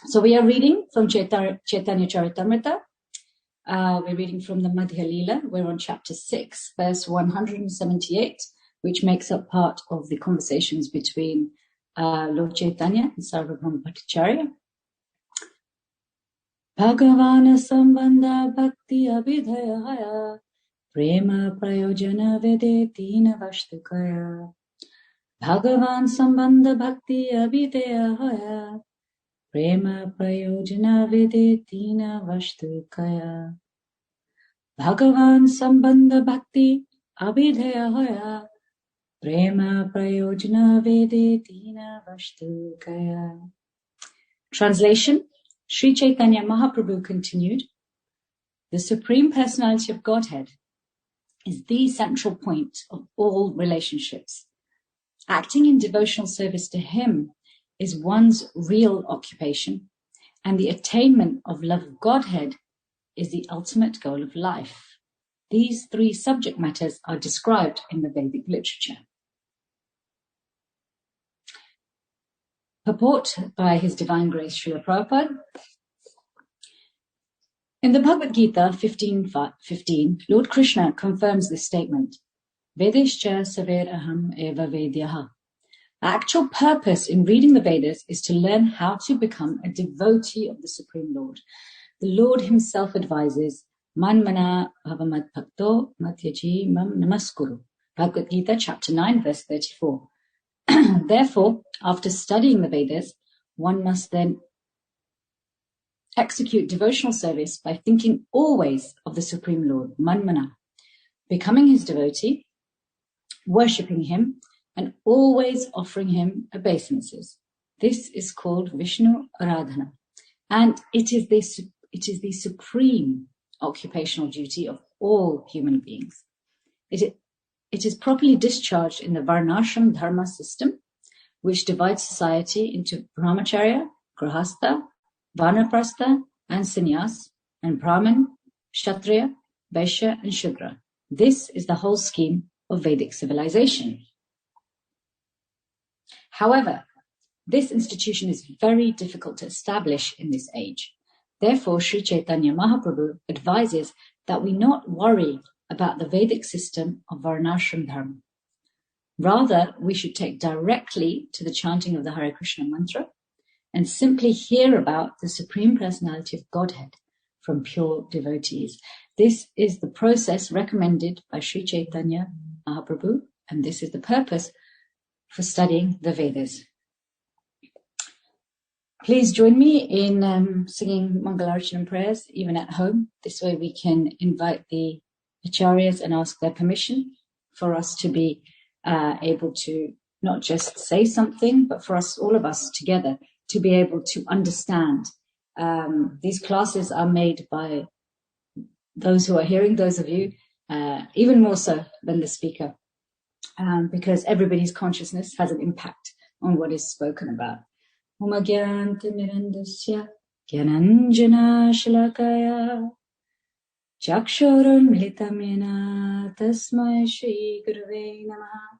So we are reading from Chaitanya Charitamrita. We're reading from the Madhya Lila. We're on chapter 6, verse 178, which makes up part of the conversations between Lord Chaitanya and Sarvabhauma Bhattacharya. Bhagavana Sambandha Bhakti Abhidhaya Prema Prayojana Vedetina Vashtukaya. Bhagavan Sambandha Bhakti Abhidhaya Prema Prayojana Vedetina Vashtukaya. Bhagavan Sambandha Bhakti Abhidhaya Prema Prayojana Vedetina Vashtukaya. Translation. Sri Chaitanya Mahaprabhu continued, the Supreme Personality of Godhead is the central point of all relationships. Acting in devotional service to Him is one's real occupation, and the attainment of love of Godhead is the ultimate goal of life. These three subject matters are described in the Vedic literature. Purport by His Divine Grace Srila Prabhupada. In the Bhagavad Gita 15:15, Lord Krishna confirms this statement. Vedescha saver aham eva vedyaha. The actual purpose in reading the Vedas is to learn how to become a devotee of the Supreme Lord. The Lord Himself advises, Man mana bhavamad bhakto matyaji mam namaskuru. Bhagavad Gita chapter 9 verse 34. Therefore, after studying the Vedas, one must then execute devotional service by thinking always of the Supreme Lord, Manmana, becoming His devotee, worshipping Him, and always offering Him obeisances. This is called Vishnu Aradhana, and it is the supreme occupational duty of all human beings. It is properly discharged in the Varnashram Dharma system, which divides society into Brahmacharya, Grahastha, Vanaprastha, and Sannyas, and Brahman, Kshatriya, Vaishya, and Shudra. This is the whole scheme of Vedic civilization. However, this institution is very difficult to establish in this age. Therefore, Sri Chaitanya Mahaprabhu advises that we not worry about the Vedic system of Varnashram Dharma. Rather, we should take directly to the chanting of the Hare Krishna mantra and simply hear about the Supreme Personality of Godhead from pure devotees. This is the process recommended by Sri Chaitanya Mahaprabhu, and this is the purpose for studying the Vedas. Please join me in singing Mangalarchanam prayers, even at home. This way we can invite the acharyas and ask their permission for us to be able to not just say something, but for us, all of us together, to be able to understand. These classes are made by those who are hearing, those of you, even more so than the speaker, because everybody's consciousness has an impact on what is spoken about. Oma Gyanta Mirandasya Gyananjana Shalakaya Chakshurun Militamena Tasmai Shri Gurave Namaha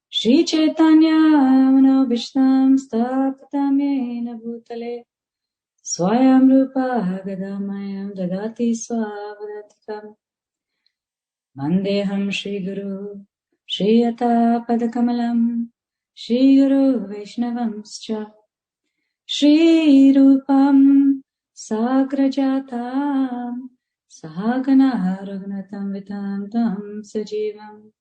Shri Chaitanya Manobishtam Sthapitamena Bhutale Swayam Rupa Gadamayam Dadati Swavadatikam Mandeham Shri Guru Shri Yata Padakamalam Shri Guru Vaishnavamscha Shri Rupam Sagrajatam Sahagana Raghunatam Vitantam Sajivam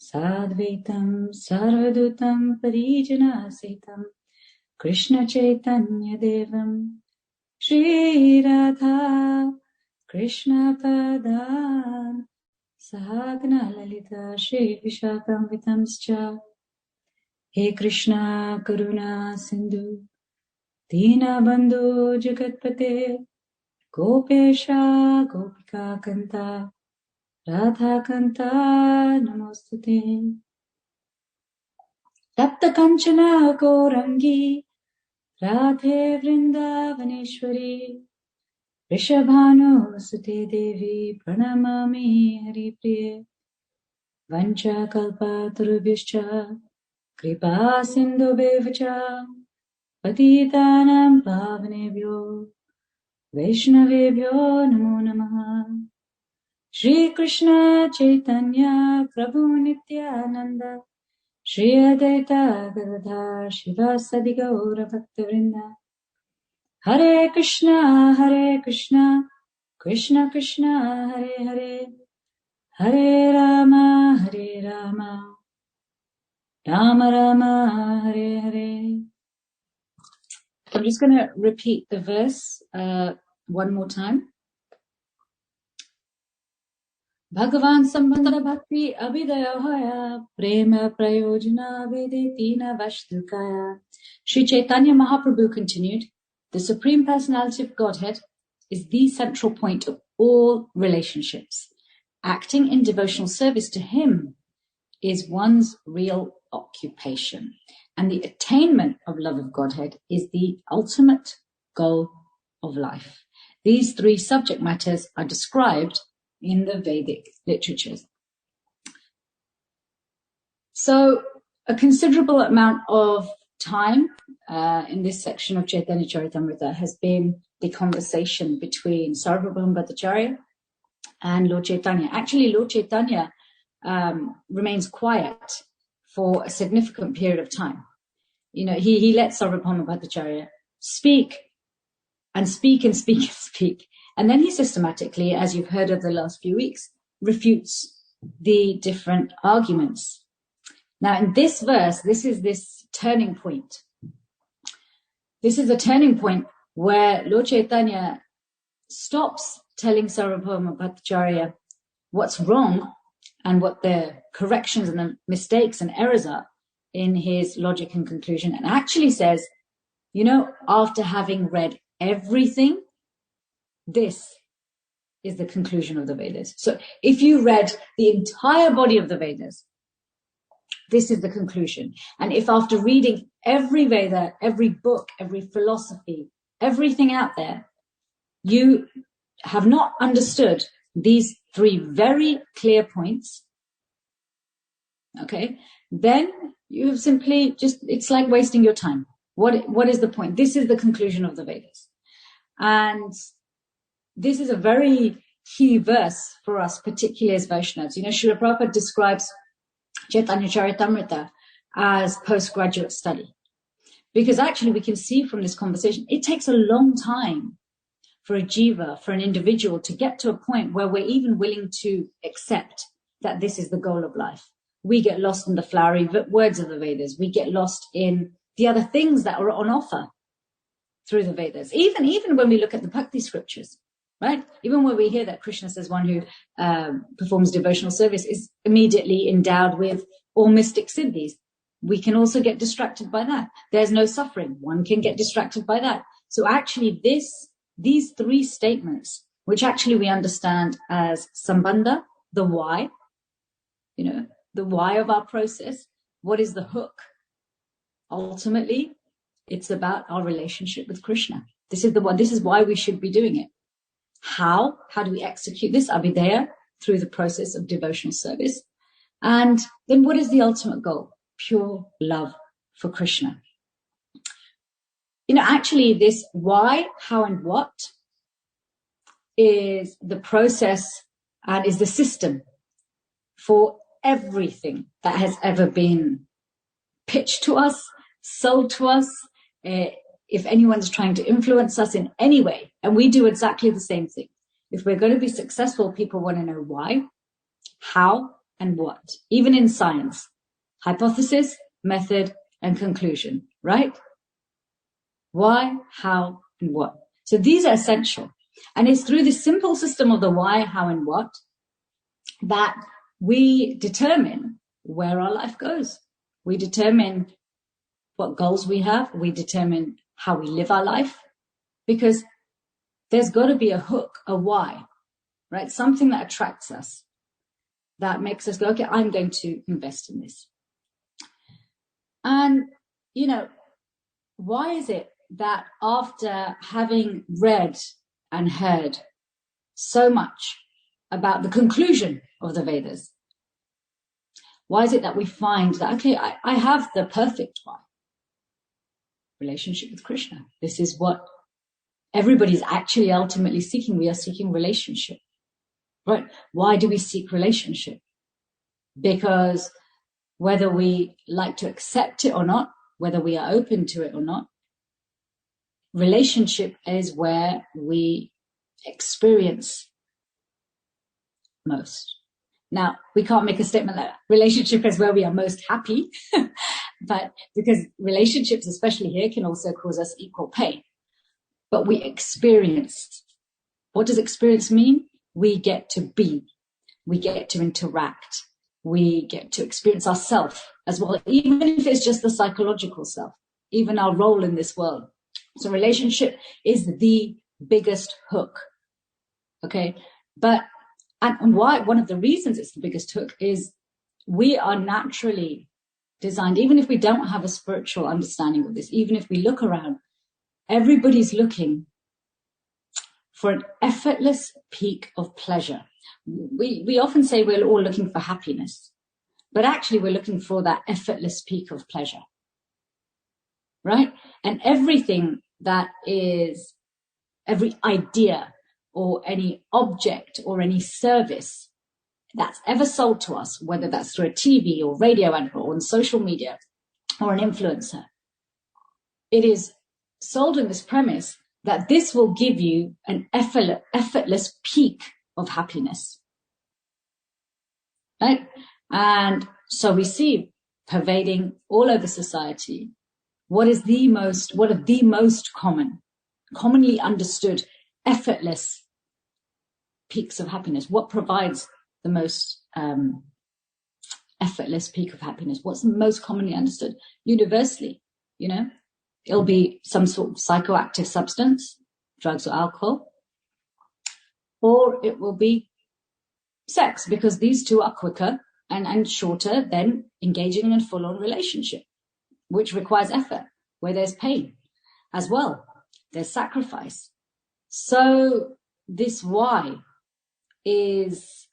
Sadvaitam Sarvadutam Parijana Setam Krishna Chaitanya Devam Shri Radha Krishna Padam Sahagana Lalita Shri Vishakam Vitamscha He Krishna Karuna Sindhu Dina Bandhu Jagatpate Gopesha Gopika Kanta Radha Kanta Namostute Tapta Kanchana Gaurangi Radhe Vrindavaneshwari Rishabhanu Sute Devi Pranamami Haripriye Vancha Kalpa Tarubhyascha Kripa Sindhu Bevacha Patitanam Pavanebhyo Vaishnavebhyo Namo Namaha. Shri Krishna Chaitanya Prabhu Nityananda Shri Advaita Gadadhar Shivasadi Gaura Bhaktivinoda. Hare Krishna Krishna Krishna Hare Hare, Hare Rama Rama Rama Hare Hare. I'm just going to repeat the verse one more time. Bhagavan Sambandha Bhakti Abhidayahaya Prema Prayojana Vedetina Vashdukaya. Sri Chaitanya Mahaprabhu continued, the Supreme Personality of Godhead is the central point of all relationships. Acting in devotional service to Him is one's real occupation. And the attainment of love of Godhead is the ultimate goal of life. These three subject matters are described in the Vedic literatures. So a considerable amount of time in this section of Chaitanya Charitamrita has been the conversation between Sarvabhauma Bhattacharya and Lord Chaitanya. Actually, Lord Chaitanya remains quiet for a significant period of time. You know, he lets Sarvabhauma Bhattacharya speak and speak and speak and speak. And then he systematically, as you've heard over the last few weeks, refutes the different arguments. Now, in this verse, this is this turning point. This is a turning point where Lord Chaitanya stops telling Sarvabhauma Bhattacharya what's wrong and what the corrections and the mistakes and errors are in his logic and conclusion, and actually says, you know, after having read everything, this is the conclusion of the Vedas. So if you read the entire body of the Vedas, this is the conclusion. And if after reading every Veda, every book, every philosophy, everything out there, you have not understood these three very clear points, okay, then you have simply just, it's like wasting your time. What is the point? This is the conclusion of the Vedas. And this is a very key verse for us, particularly as Vaishnavas. You know, Srila Prabhupada describes Chaitanya Charitamrita as postgraduate study. Because actually we can see from this conversation, it takes a long time for a jiva, for an individual to get to a point where we're even willing to accept that this is the goal of life. We get lost in the flowery words of the Vedas. We get lost in the other things that are on offer through the Vedas. Even when we look at the Bhakti scriptures, right? Even when we hear that Krishna says one who performs devotional service is immediately endowed with all mystic siddhis, we can also get distracted by that. There's no suffering. One can get distracted by that. So actually these three statements, which actually we understand as sambandha, the why, you know, the why of our process, what is the hook? Ultimately, it's about our relationship with Krishna. This is the one. This is why we should be doing it. How do we execute this? Abhidheya, through the process of devotional service. And then what is the ultimate goal? Pure love for Krishna. You know, actually this why, how, and what is the process and is the system for everything that has ever been pitched to us, sold to us. If anyone's trying to influence us in any way, and we do exactly the same thing. If we're going to be successful, people want to know why, how, and what. Even in science, hypothesis, method, and conclusion, right? Why, how, and what. So these are essential. And it's through this simple system of the why, how, and what that we determine where our life goes. We determine what goals we have. We determine how we live our life, because there's got to be a hook, a why, right? Something that attracts us, that makes us go, okay, I'm going to invest in this. And, you know, why is it that after having read and heard so much about the conclusion of the Vedas, why is it that we find that, okay, I have the perfect why, relationship with Krishna. This is what everybody's actually ultimately seeking. We are seeking relationship, right? Why do we seek relationship? Because whether we like to accept it or not, whether we are open to it or not, relationship is where we experience most. Now, we can't make a statement that relationship is where we are most happy, but because relationships, especially here, can also cause us equal pain. But we experience. What does experience mean? We get to be. We get to interact. We get to experience ourselves as well, even if it's just the psychological self, even our role in this world. So relationship is the biggest hook. Okay. But, and why, one of the reasons it's the biggest hook is we are naturally designed, even if we don't have a spiritual understanding of this, even if we look around, everybody's looking for an effortless peak of pleasure. We often say we're all looking for happiness, but actually we're looking for that effortless peak of pleasure, right? And everything that is, every idea or any object or any service that's ever sold to us, whether that's through a TV or radio advert or on social media or an influencer, it is sold on this premise that this will give you an effortless peak of happiness, right? And so we see pervading all over society what are the most commonly understood effortless peaks of happiness. What provides the most effortless peak of happiness? What's the most commonly understood universally? You know, it'll be some sort of psychoactive substance, drugs or alcohol, or it will be sex, because these two are quicker and shorter than engaging in a full-on relationship, which requires effort, where there's pain as well. There's sacrifice. So this why is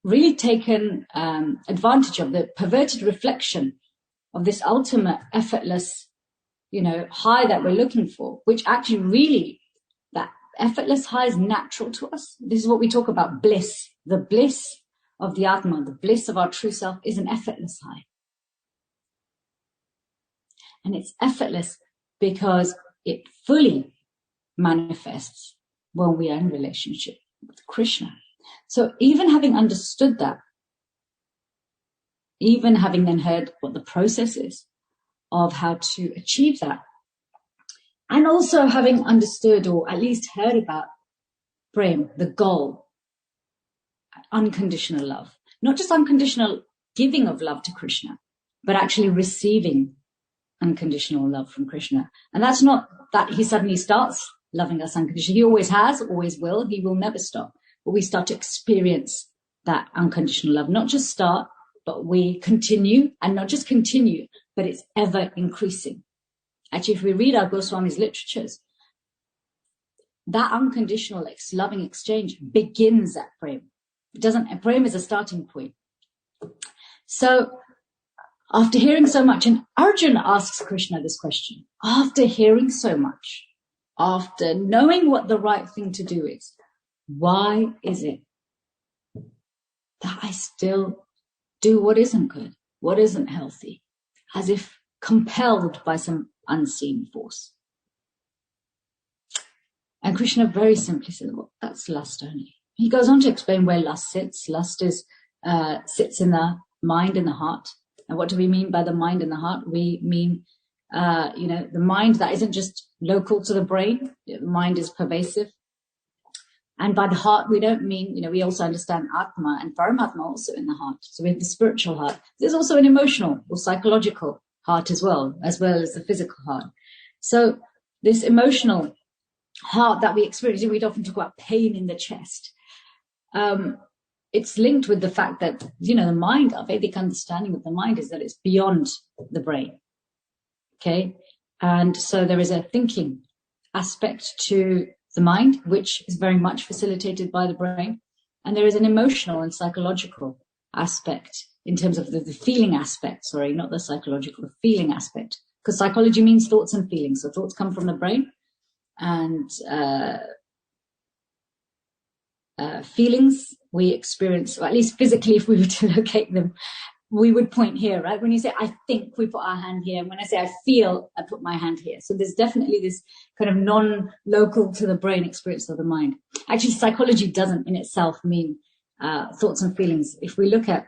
really taken advantage of, the perverted reflection of this ultimate effortless, high that we're looking for, which actually really, that effortless high is natural to us. This is what we talk about bliss. The bliss of the Atma, the bliss of our true self is an effortless high. And it's effortless because it fully manifests when we are in relationship with Krishna. So even having understood that, even having then heard what the process is of how to achieve that, and also having understood or at least heard about prem, the goal, unconditional love, not just unconditional giving of love to Krishna, but actually receiving unconditional love from Krishna. And that's not that he suddenly starts loving us unconditionally. He always has, always will. He will never stop. But we start to experience that unconditional love, not just start, but we continue, and not just continue, but it's ever increasing. Actually, if we read our Goswami's literatures, that unconditional loving exchange begins at prem. Prem is a starting point. So after hearing so much, and Arjuna asks Krishna this question, after hearing so much, after knowing what the right thing to do is, why is it that I still do what isn't good, what isn't healthy, as if compelled by some unseen force? And Krishna very simply says, well, that's lust only. He goes on to explain where lust sits. Lust sits in the mind and the heart. And what do we mean by the mind and the heart? We mean, the mind that isn't just local to the brain. The mind is pervasive. And by the heart, we don't mean, we also understand Atma and Paramatma also in the heart. So we have the spiritual heart. There's also an emotional or psychological heart as well as the physical heart. So this emotional heart that we experience, we'd often talk about pain in the chest. It's linked with the fact that, the mind, our Vedic understanding of the mind is that it's beyond the brain. Okay. And so there is a thinking aspect to the mind, which is very much facilitated by the brain. And there is an emotional and psychological aspect in terms of the feeling aspect, not the psychological, the feeling aspect because psychology means thoughts and feelings. So thoughts come from the brain, and feelings we experience, or at least physically, if we were to locate them, we would point here, right? When you say, I think, we put our hand here. When I say, I feel, I put my hand here. So there's definitely this kind of non-local to the brain experience of the mind. Actually, psychology doesn't in itself mean thoughts and feelings. If we look at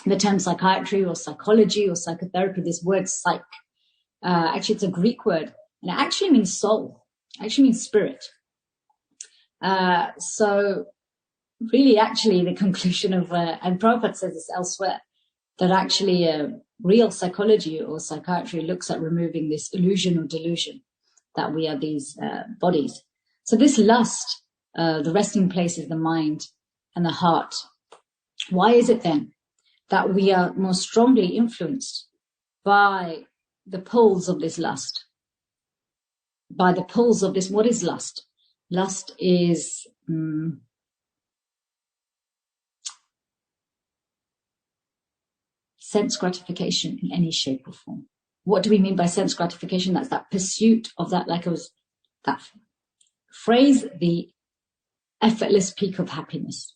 the term psychiatry or psychology or psychotherapy, this word psych, actually it's a Greek word, and it actually means soul. It actually means spirit. So really, actually, the conclusion of, and Prabhupada says this elsewhere, that actually real psychology or psychiatry looks at removing this illusion or delusion that we are these bodies. So this lust, the resting place is the mind and the heart. Why is it then that we are more strongly influenced by the pulls of this lust? By the pulls of this, what is lust? Lust is sense gratification in any shape or form. What do we mean by sense gratification? That's that pursuit of that, like it was that phrase, the effortless peak of happiness,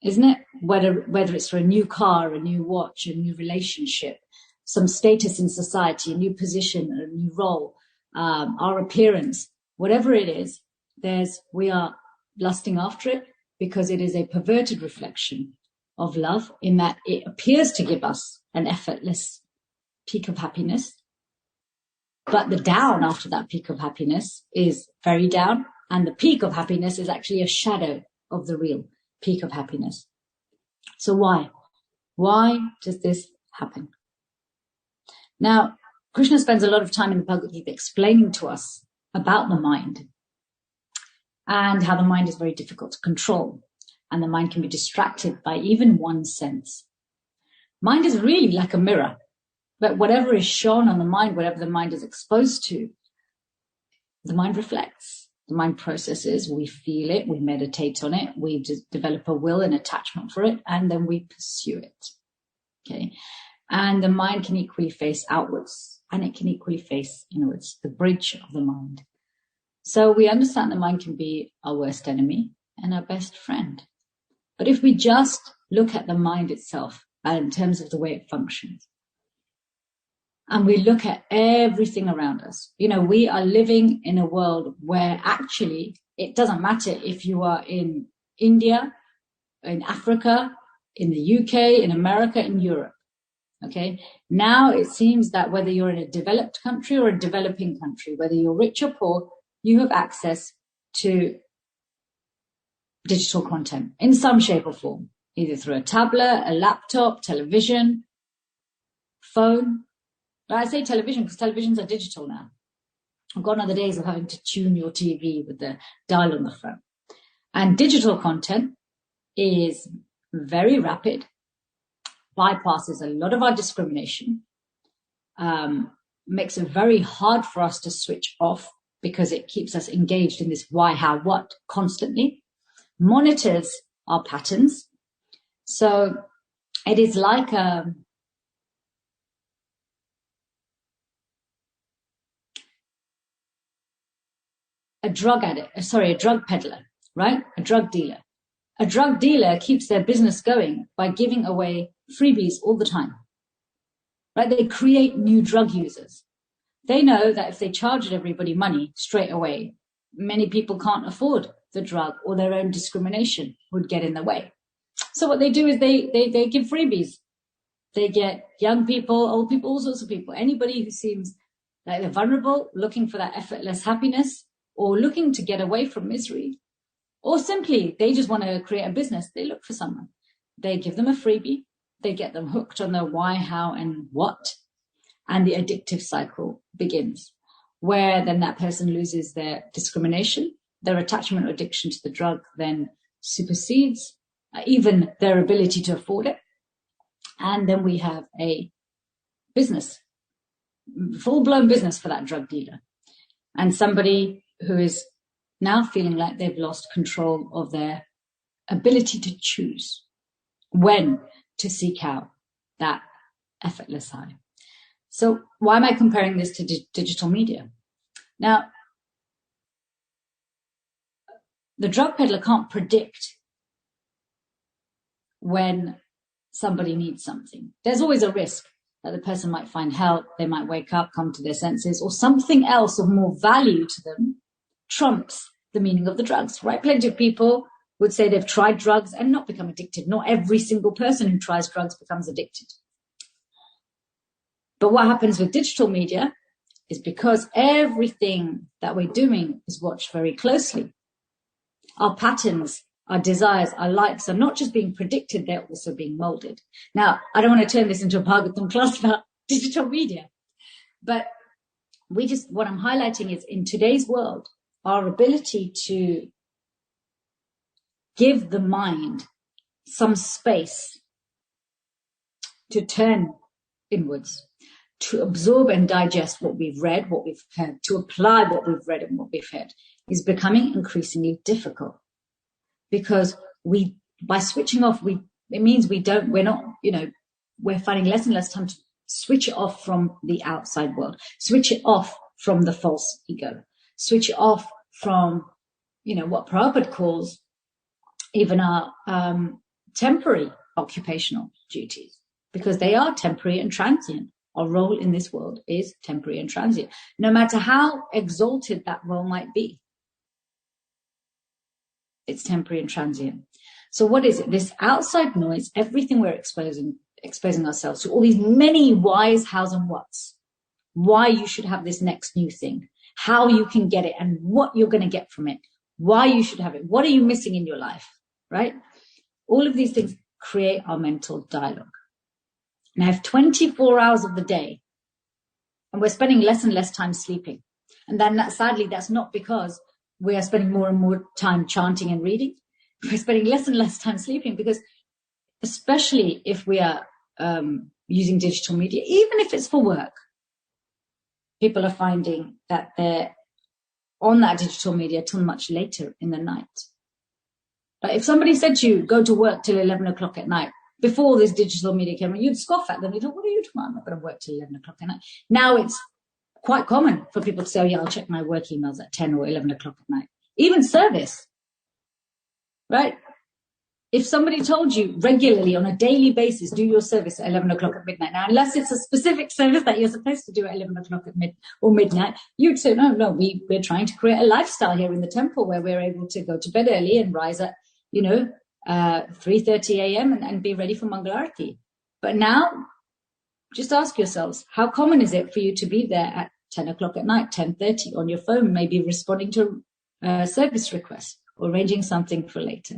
isn't it? Whether it's for a new car, a new watch, a new relationship, some status in society, a new position, a new role, our appearance, whatever it is, we are lusting after it because it is a perverted reflection of love, in that it appears to give us an effortless peak of happiness, but the down after that peak of happiness is very down, and the peak of happiness is actually a shadow of the real peak of happiness. So why does this happen? Now, Krishna spends a lot of time in the Bhagavad Gita explaining to us about the mind and how the mind is very difficult to control. And the mind can be distracted by even one sense. Mind is really like a mirror, but whatever is shown on the mind, whatever the mind is exposed to, the mind reflects, the mind processes, we feel it, we meditate on it, we develop a will and attachment for it, and then we pursue it. Okay. And the mind can equally face outwards, and it can equally face inwards, the bridge of the mind. So we understand the mind can be our worst enemy and our best friend. But if we just look at the mind itself in terms of the way it functions, and we look at everything around us, we are living in a world where actually it doesn't matter if you are in India, in Africa, in the UK, in America, in Europe. Okay. Now it seems that whether you're in a developed country or a developing country, whether you're rich or poor, you have access to digital content in some shape or form, either through a tablet, a laptop, television, phone. But I say television because televisions are digital now. Gone are the days of having to tune your TV with the dial on the phone. And digital content is very rapid, bypasses a lot of our discrimination, makes it very hard for us to switch off because it keeps us engaged in this why, how, what constantly, monitors our patterns. So it is like a drug peddler, right? A drug dealer. A drug dealer keeps their business going by giving away freebies all the time, right? They create new drug users. They know that if they charged everybody money straight away, many people can't afford the drug, or their own discrimination would get in the way. So what they do is they give freebies. They get young people, old people, all sorts of people, anybody who seems like they're vulnerable, looking for that effortless happiness, or looking to get away from misery, or simply they just want to create a business. They look for someone. They give them a freebie. They get them hooked on the why, how, and what. And the addictive cycle begins, where then that person loses their discrimination. Their attachment or addiction to the drug then supersedes even their ability to afford it. And then we have a business, full-blown business for that drug dealer. And somebody who is now feeling like they've lost control of their ability to choose when to seek out that effortless high. So why am I comparing this to digital media? Now, the drug peddler can't predict when somebody needs something. There's always a risk that the person might find help, they might wake up, come to their senses, or something else of more value to them trumps the meaning of the drugs, right? Plenty of people would say they've tried drugs and not become addicted. Not every single person who tries drugs becomes addicted. But what happens with digital media is because everything that we're doing is watched very closely. Our patterns, our desires, our likes are not just being predicted, they're also being molded. Now, I don't want to turn this into a Bhagavatam class about digital media, but what I'm highlighting is in today's world, our ability to give the mind some space to turn inwards, to absorb and digest what we've read, what we've heard, to apply what we've read and what we've heard, is becoming increasingly difficult. Because by switching off, it means we're finding less and less time to switch it off from the outside world, switch it off from the false ego, switch it off from, what Prabhupada calls even our temporary occupational duties, because they are temporary and transient. Our role in this world is temporary and transient, no matter how exalted that role might be. It's temporary and transient. So what is it? This outside noise, everything we're exposing ourselves to, all these many whys, hows, and whats. Why you should have this next new thing, how you can get it, and what you're going to get from it, why you should have it, what are you missing in your life, right? All of these things create our mental dialogue. Now, if 24 hours of the day, and we're spending less and less time sleeping, and then sadly, that's not because we are spending more and more time chanting and reading. We're spending less and less time sleeping because, especially if we are using digital media, even if it's for work, people are finding that they're on that digital media till much later in the night. But if somebody said to you, go to work till 11 o'clock at night, before this digital media came in, you'd scoff at them. You'd go, what are you talking about? I'm not going to work till 11 o'clock at night. Now it's quite common for people to say, oh yeah, I'll check my work emails at 10 or 11 o'clock at night. Even service, right? If somebody told you regularly on a daily basis, do your service at 11 o'clock at midnight. Now, unless it's a specific service that you're supposed to do at 11 o'clock at midnight, you'd say, no, we're trying to create a lifestyle here in the temple where we're able to go to bed early and rise at, 3:30 a.m. and be ready for Mangalarti. But now, just ask yourselves, how common is it for you to be there at 10 o'clock at night, 10:30 on your phone, maybe responding to service requests or arranging something for later?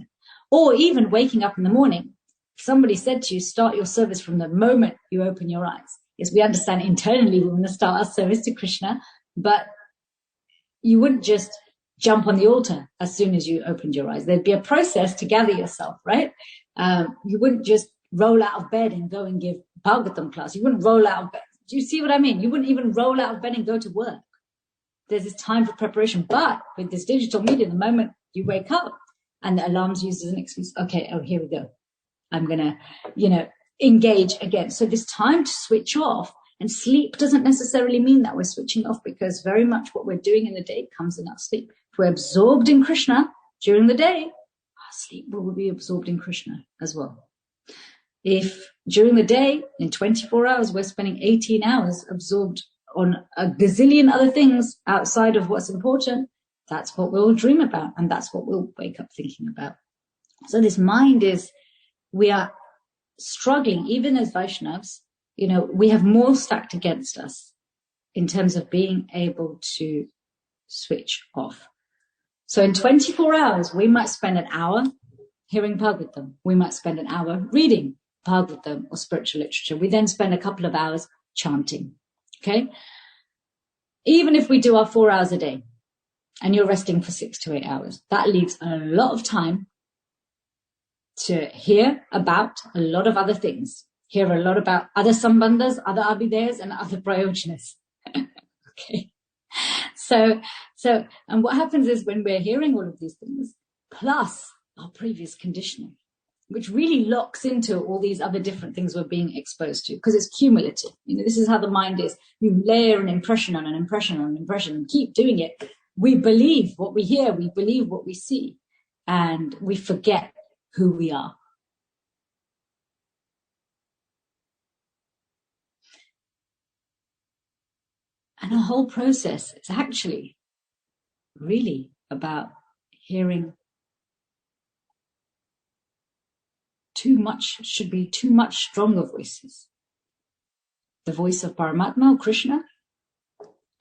Or even waking up in the morning. If somebody said to you, start your service from the moment you open your eyes. Yes, we understand internally we want to start our service to Krishna, but you wouldn't just jump on the altar as soon as you opened your eyes. There'd be a process to gather yourself, right? You wouldn't just roll out of bed and go and give Bhagavatam class. You wouldn't roll out of bed. Do you see what I mean? You wouldn't even roll out of bed and go to work. There's this time for preparation. But with this digital media, the moment you wake up and the alarm's used as an excuse, okay, here we go. I'm going to, engage again. So this time to switch off, and sleep doesn't necessarily mean that we're switching off, because very much what we're doing in the day comes in our sleep. If we're absorbed in Krishna during the day, our sleep will be absorbed in Krishna as well. If during the day, in 24 hours, we're spending 18 hours absorbed on a gazillion other things outside of what's important, that's what we'll dream about, and that's what we'll wake up thinking about. So this mind we are struggling, even as Vaishnavas, we have more stacked against us in terms of being able to switch off. So in 24 hours, we might spend an hour hearing Bhagavatam. We might spend an hour reading Bhagavatam or spiritual literature. We then spend a couple of hours chanting. Okay? Even if we do our 4 hours a day and you're resting for 6 to 8 hours, that leaves a lot of time to hear about a lot of other things. Hear a lot about other sambandhas, other abhidayas, and other prayojanas. Okay. So, and what happens is when we're hearing all of these things, plus our previous conditioning, which really locks into all these other different things we're being exposed to, because it's cumulative. This is how the mind is. You layer an impression on an impression on an impression and keep doing it. We believe what we hear, we believe what we see, and we forget who we are. And our whole process is actually really about hearing should be too much stronger voices. The voice of Paramatma, Krishna,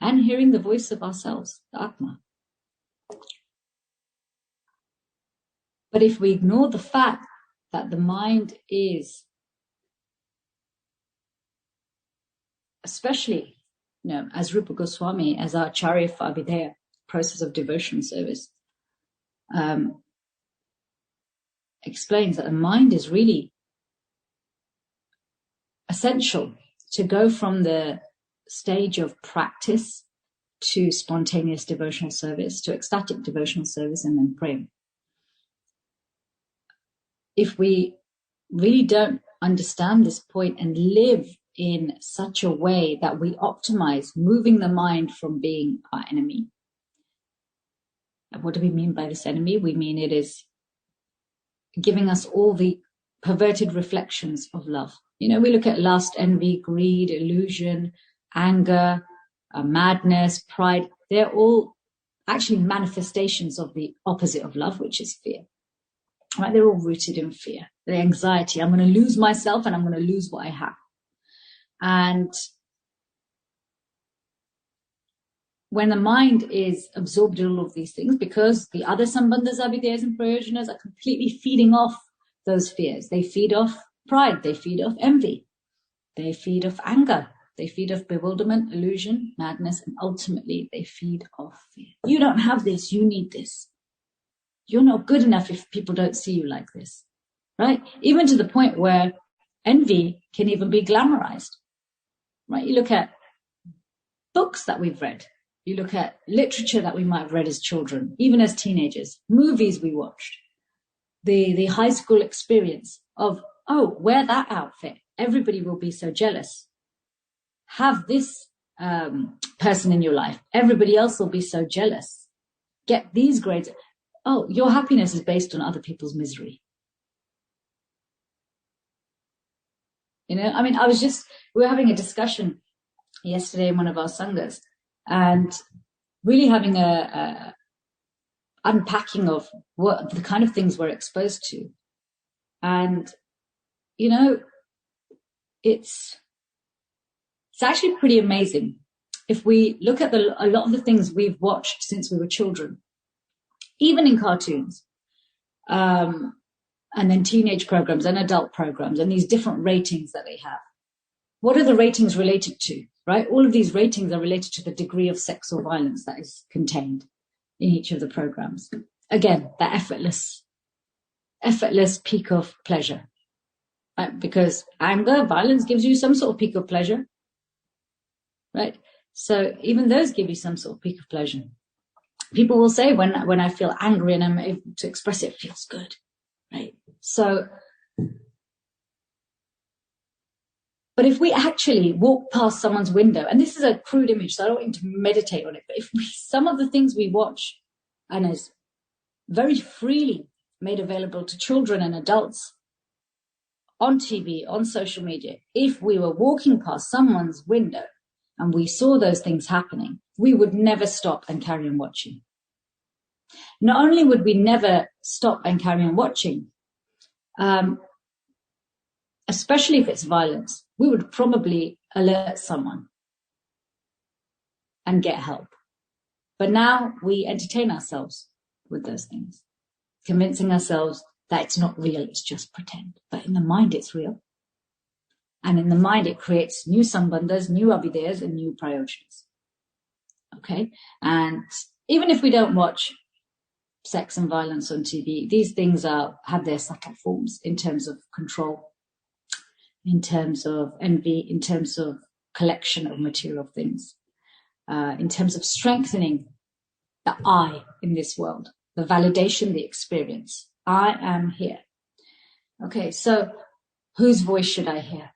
and hearing the voice of ourselves, the Atma. But if we ignore the fact that the mind is, especially, as Rupa Goswami, as our Acharya for Abhideya, process of devotion service, explains that the mind is really essential to go from the stage of practice to spontaneous devotional service, to ecstatic devotional service, and then praying. If we really don't understand this point and live in such a way that we optimize moving the mind from being our enemy. And what do we mean by this enemy? We mean it is giving us all the perverted reflections of love. We look at lust, envy, greed, illusion, anger, madness, pride. They're all actually manifestations of the opposite of love, which is fear. Right? They're all rooted in fear. The anxiety. I'm going to lose myself and I'm going to lose what I have. And when the mind is absorbed in all of these things, because the other sambandhas, abhideyas, and prayojanas are completely feeding off those fears. They feed off pride. They feed off envy. They feed off anger. They feed off bewilderment, illusion, madness, and ultimately they feed off fear. You don't have this. You need this. You're not good enough if people don't see you like this, right? Even to the point where envy can even be glamorized, right? You look at books that we've read. You look at literature that we might have read as children, even as teenagers, movies we watched, the high school experience of, oh, wear that outfit. Everybody will be so jealous. Have this person in your life. Everybody else will be so jealous. Get these grades. Oh, your happiness is based on other people's misery. We were having a discussion yesterday in one of our sanghas and really having a unpacking of what the kind of things we're exposed to. And, it's actually pretty amazing. If we look at a lot of the things we've watched since we were children, even in cartoons, and then teenage programs and adult programs and these different ratings that they have. What are the ratings related to, right? All of these ratings are related to the degree of sex or violence that is contained in each of the programs. Again, that effortless peak of pleasure, right? Because anger, violence gives you some sort of peak of pleasure, right? So even those give you some sort of peak of pleasure. People will say when I feel angry and I'm able to express it, it feels good, right? So, but if we actually walk past someone's window, and this is a crude image, so I don't want you to meditate on it, but if some of the things we watch and is very freely made available to children and adults on TV, on social media, if we were walking past someone's window and we saw those things happening, we would never stop and carry on watching. Not only would we never stop and carry on watching, especially if it's violence, we would probably alert someone and get help. But now we entertain ourselves with those things, convincing ourselves that it's not real, it's just pretend. But in the mind, it's real. And in the mind, it creates new sambandhas, new abhideyas, and new prayojanas. Okay? And even if we don't watch sex and violence on TV, these things have their subtle forms in terms of control, in terms of envy, in terms of collection of material things, in terms of strengthening the I in this world, the validation, the experience. I am here. Okay, so whose voice should I hear?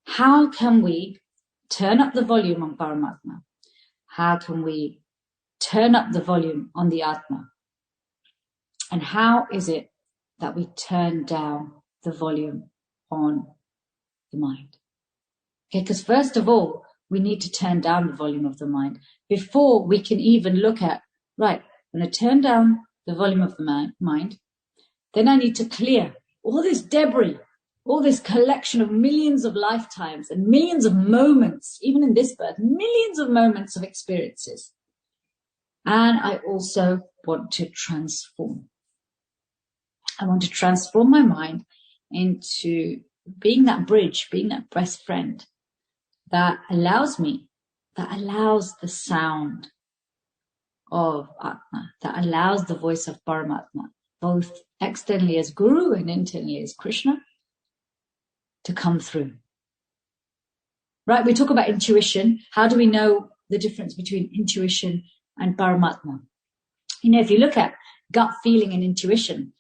How can we turn up the volume on Paramatma? How can we turn up the volume on the Atma? And how is it that we turn down the volume on the mind? Okay, because first of all, we need to turn down the volume of the mind before we can even look at, right, I'm going to turn down the volume of the mind, then I need to clear all this debris, all this collection of millions of lifetimes and millions of moments, even in this birth, millions of moments of experiences. And I also want to transform. I want to transform my mind into being that bridge, being that best friend that allows me, that allows the sound of Atma, that allows the voice of Paramatma, both externally as Guru and internally as Krishna, to come through. Right, we talk about intuition. How do we know the difference between intuition and Paramatma? You know, if you look at gut feeling and intuition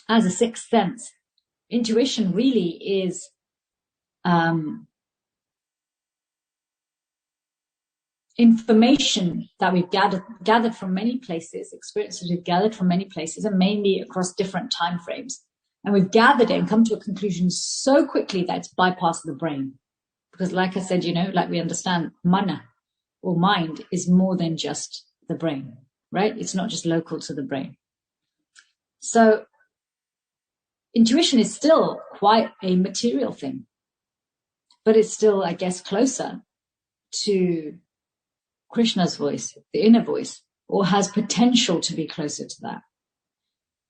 as a sixth sense, intuition really is information that we've gathered from many places, experiences we've gathered from many places, and mainly across different time frames. And we've gathered it and come to a conclusion so quickly that it's bypassed the brain. Because like I said, you know, like we understand, mana or mind is more than just the brain, right? It's not just local to the brain. So intuition is still quite a material thing, but it's still, I guess, closer to Krishna's voice, the inner voice, or has potential to be closer to that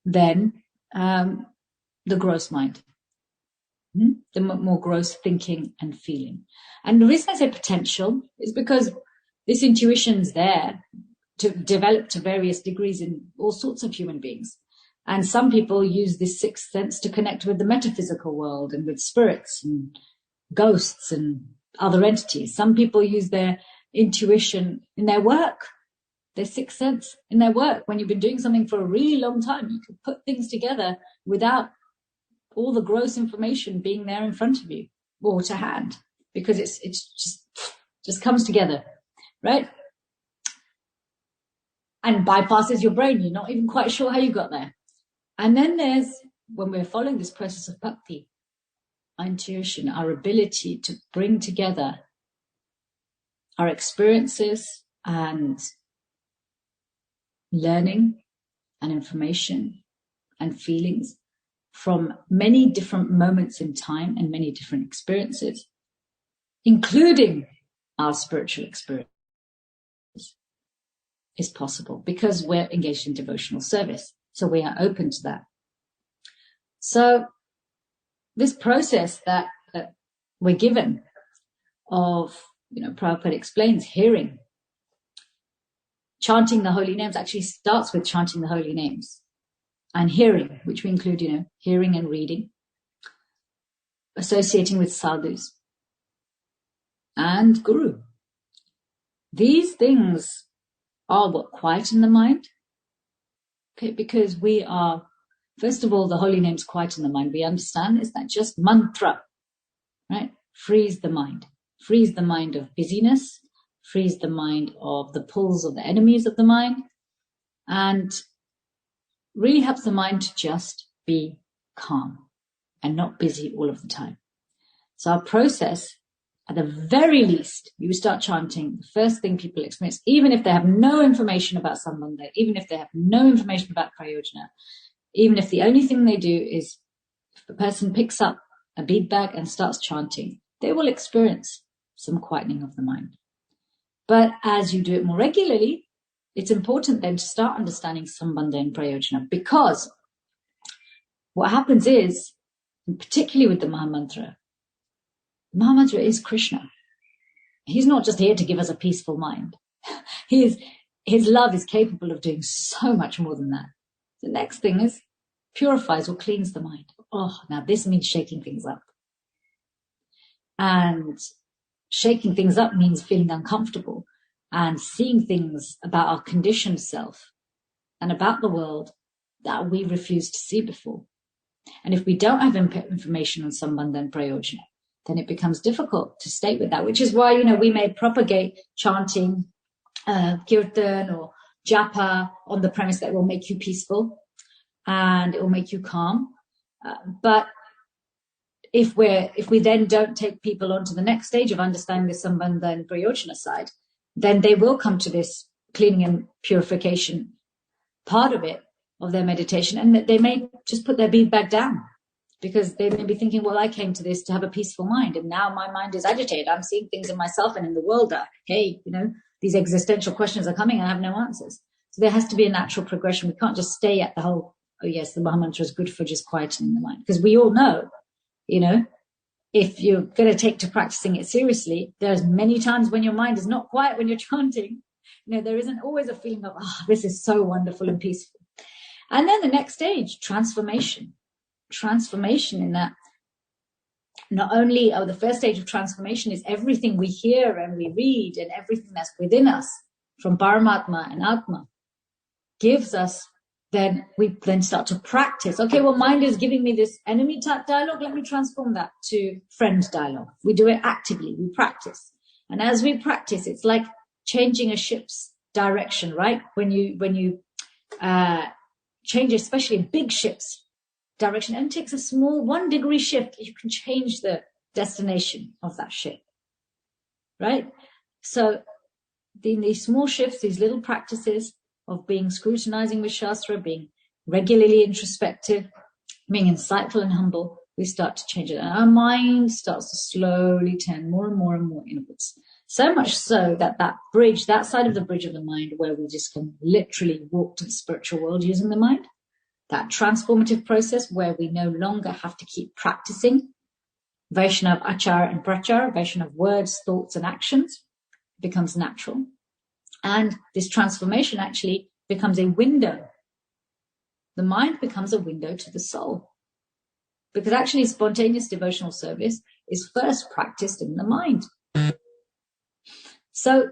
than the gross mind, the more gross thinking and feeling. And the reason I say potential is because this intuition's there to develop to various degrees in all sorts of human beings. And some people use this sixth sense to connect with the metaphysical world and with spirits and ghosts and other entities. Some people use their intuition in their work, their sixth sense in their work. When you've been doing something for a really long time, you can put things together without all the gross information being there in front of you or to hand, because it's just comes together, right? And bypasses your brain. You're not even quite sure how you got there. And then there's, when we're following this process of bhakti, our intuition, our ability to bring together our experiences and learning and information and feelings from many different moments in time and many different experiences, including our spiritual experience, is possible because we're engaged in devotional service. So we are open to that. So this process that we're given of, you know, Prabhupada explains hearing, chanting the holy names actually starts with chanting the holy names, and hearing, which we include, you know, hearing and reading, associating with sadhus and guru. These things are what quieten the mind. Okay, because we are, first of all, the holy names quieten the mind. We understand it's not just mantra, right? Frees the mind of busyness, frees the mind of the pulls of the enemies of the mind, and really helps the mind to just be calm and not busy all of the time. So our process, at the very least, you start chanting, the first thing people experience, even if they have no information about Sambandha, even if they have no information about Prayojana, even if the only thing they do is, if the person picks up a bead bag and starts chanting, they will experience some quietening of the mind. But as you do it more regularly, it's important then to start understanding Sambandha and Prayojana, because what happens is, and particularly with the Mahamantra is Krishna. He's not just here to give us a peaceful mind. His love is capable of doing so much more than that. The next thing is purifies or cleans the mind. Oh, now this means shaking things up. And shaking things up means feeling uncomfortable and seeing things about our conditioned self and about the world that we refused to see before. And if we don't have information on Sambandha and Prayojana, then it becomes difficult to state with that, which is why, we may propagate chanting, kirtan or japa on the premise that it will make you peaceful and it will make you calm. But if we then don't take people on to the next stage of understanding the Sambandha and Prayojana side, then they will come to this cleaning and purification part of it, of their meditation, and that they may just put their bead back down because they may be thinking, well, I came to this to have a peaceful mind, and now my mind is agitated. I'm seeing things in myself and in the world that, hey, these existential questions are coming and I have no answers. So there has to be a natural progression. We can't just stay at the whole, oh yes, the Maha Mantra is good for just quietening the mind. Because we all know, if you're going to take to practicing it seriously, there's many times when your mind is not quiet when you're chanting. There isn't always a feeling of, this is so wonderful and peaceful. And then the next stage, transformation. Transformation in that not only, the first stage of transformation is everything we hear and we read and everything that's within us from Paramatma and Atma gives us, then we then start to practice. Okay, well, mind is giving me this enemy type dialogue. Let me transform that to friend dialogue. We do it actively. We practice. And as we practice, it's like changing a ship's direction, right? When you change, especially in big ships, direction, and it takes a small 1 degree shift, you can change the destination of that ship, right? So in these small shifts, these little practices of being scrutinizing with Shastra, being regularly introspective, being insightful and humble, we start to change it. And our mind starts to slowly turn more and more and more inwards. So much so that bridge, that side of the bridge of the mind where we just can literally walk to the spiritual world using the mind, that transformative process where we no longer have to keep practicing Vaishnav achara and prachara, Vaishnav words, thoughts and actions, becomes natural. And this transformation actually becomes a window. The mind becomes a window to the soul. Because actually spontaneous devotional service is first practiced in the mind. So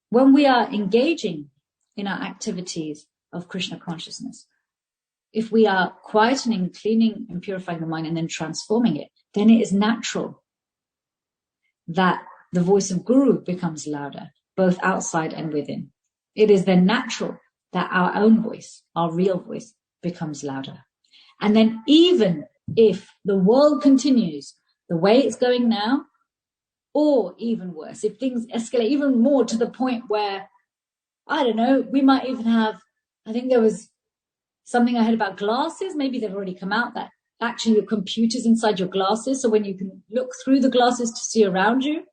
when we are engaging in our activities of Krishna consciousness, if we are quietening, cleaning and purifying the mind and then transforming it, then it is natural that the voice of Guru becomes louder, both outside and within. It is then natural that our own voice, our real voice, becomes louder. And then even if the world continues the way it's going now, or even worse, if things escalate even more to the point where, I don't know, we might even have, I think there was something I heard about glasses, maybe they've already come out, that actually your computer's inside your glasses, so when you can look through the glasses to see around you,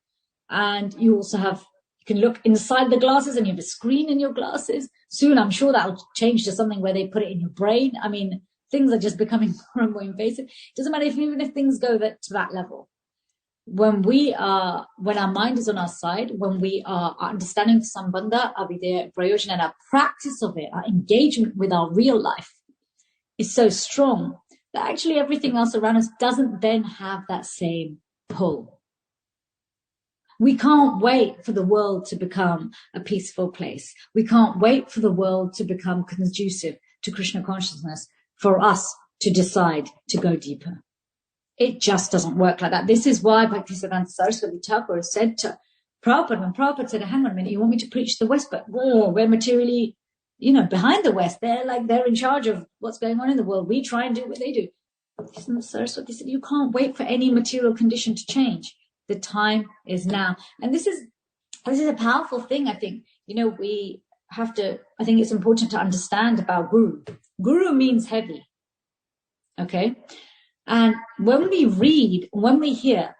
and you also you can look inside the glasses and you have a screen in your glasses. Soon I'm sure that'll change to something where they put it in your brain. I mean, things are just becoming more and more invasive. It doesn't matter even if things go to that level. When our mind is on our side, when we are understanding Sambandha, Avidya, Prayojana, and our practice of it, our engagement with our real life is so strong that actually everything else around us doesn't then have that same pull. We can't wait for the world to become a peaceful place. We can't wait for the world to become conducive to Krishna consciousness for us to decide to go deeper. It just doesn't work like that. This is why Bhaktisiddhanta Saraswati Thakur said to Prabhupada, when Prabhupada said, hang on a minute, you want me to preach the West, but we're materially, behind the West. They're in charge of what's going on in the world. We try and do what they do. Bhaktisiddhanta Saraswati said, you can't wait for any material condition to change. The time is now. And this is a powerful thing, I think. I think it's important to understand about Guru. Guru means heavy. Okay? And when we read, when we hear,